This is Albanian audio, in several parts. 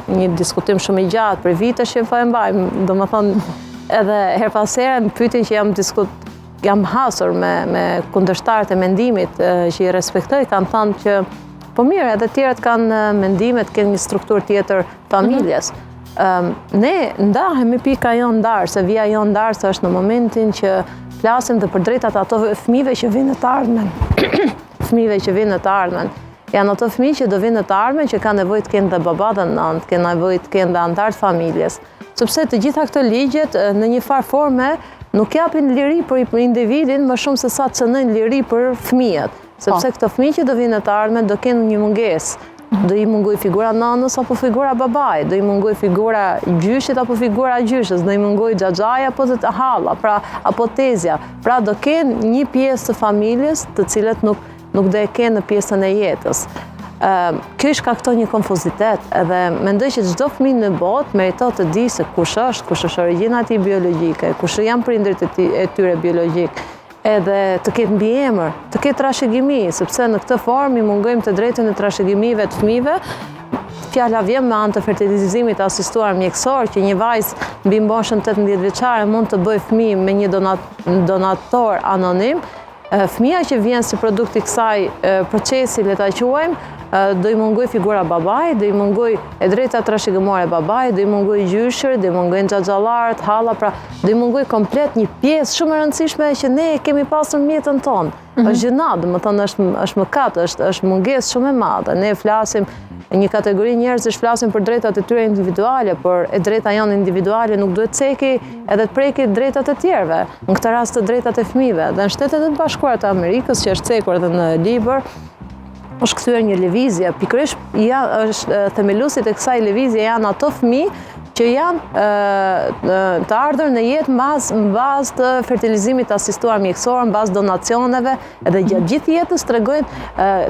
një diskutim shumë i gjatë për vitesh që po e mbajmë, domethënë edhe her pas here më pyetin që jam hasur me kundërshtarët e mendimit që i respektoj, kanë thënë që po mirë, edhe tjerët kanë mendimet, kanë një strukturë tjetër familjes. Ne ndahemi pika jonë ndarë, se vija jonë ndarë se është në momentin që flasim dhe për drejtat ato fëmijëve që vinë të ardhmen. Fëmijëve që vinë të ardhmen. Janë ato fëmijë që do vinë të ardhmen që kanë nevojë të kenë dhe baba dhe nënt, kanë nevojë të kenë dhe antar të familjes. Sepse të gjitha këto ligjet në një farë forme nuk japin liri për individin më shumë se sa të cënojnë liri për fëmijët. Sepse këto fëmijë që do vinë të ardhmen do kenë një mungesë. Do i mungoj figura nanës apo figura babaj, do i mungoj figura gjyshit apo figura gjyshës, do i mungoj xhaxhaja apo të halla, apo tezja. Pra do kenë një pjesë të familjes të cilët nuk do e kenë në pjesën e jetës. Kjo shkakton një konfuzitet edhe mendoj që çdo fëmijë në botë meriton të di se kush është origjina e tij biologjike, kush janë prindërit e tyre biologjik, edhe të ketë mbiemër, të ketë trashëgimi, sepse në këtë formë i mungojmë të drejtën e trashëgimive të fëmijëve. Fjala vjen me anë të fertilizimit asistuar mjekësor, që një vajzë mbi moshën 18 vjeçare mund të bëjë fëmijë me një donator anonim. Fëmia që vjen si produkt i kësaj procesi, le ta quajmë, do i mungoj figura babaj, do i mungoj e drejta trashëgimore babaj, do i mungoj gjyshër, do i mungoj xhaxhallarët, halla, pra do i mungoj komplet një pjesë shumë e rëndësishme që ne kemi pasur në jetën tonë. Është gjëna, domethënë është mëkat, është mungesë shumë e madhe. Ne flasim një kategori njerëzish flasin për drejtat e tyre individuale, por e drejta janë individuale nuk duhet ceki edhe të preki drejtat e tjerëve, në këtë rast të drejtat e fëmijëve. Dhe në Shtetet e Bashkuara të Amerikës, që është cekur edhe në libër, është kthyer një lëvizje, pikërisht është themeluesit e kësaj lëvizje janë ato fëmijë që janë të ardhur në jetë në bazë të fertilizimit asistuar mjekësor, në bazë donacioneve, edhe gjatë gjithë jetës tregojnë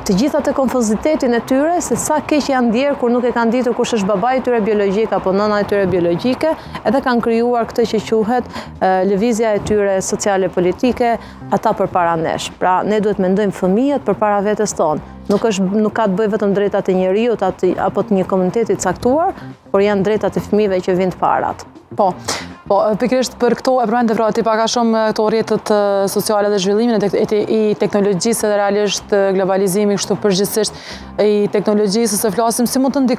të gjitha të konfuzitetin e tyre, se sa keq janë ndjerë kur nuk e kanë ditur kush është babai i tyre biologjik apo nëna e tyre biologjike, edhe kanë krijuar këtë që quhet lëvizja e tyre sociale politike, ata përpara nesh. Pra, ne duhet mendojmë fëmijët përpara vetes tonë. Nuk ka të bëjë vetëm drejtat e njeriut apo të një komuniteti të caktuar, por janë drejtat e fëmijëve që vijnë të parat. Po, pikërisht për këto e përmendë pra ti paka shumë këto rrjetet sociale dhe zhvillimin i teknologjisë dhe realisht globalizimi kështu përgjithsisht i teknologjisë, se flasim si mund të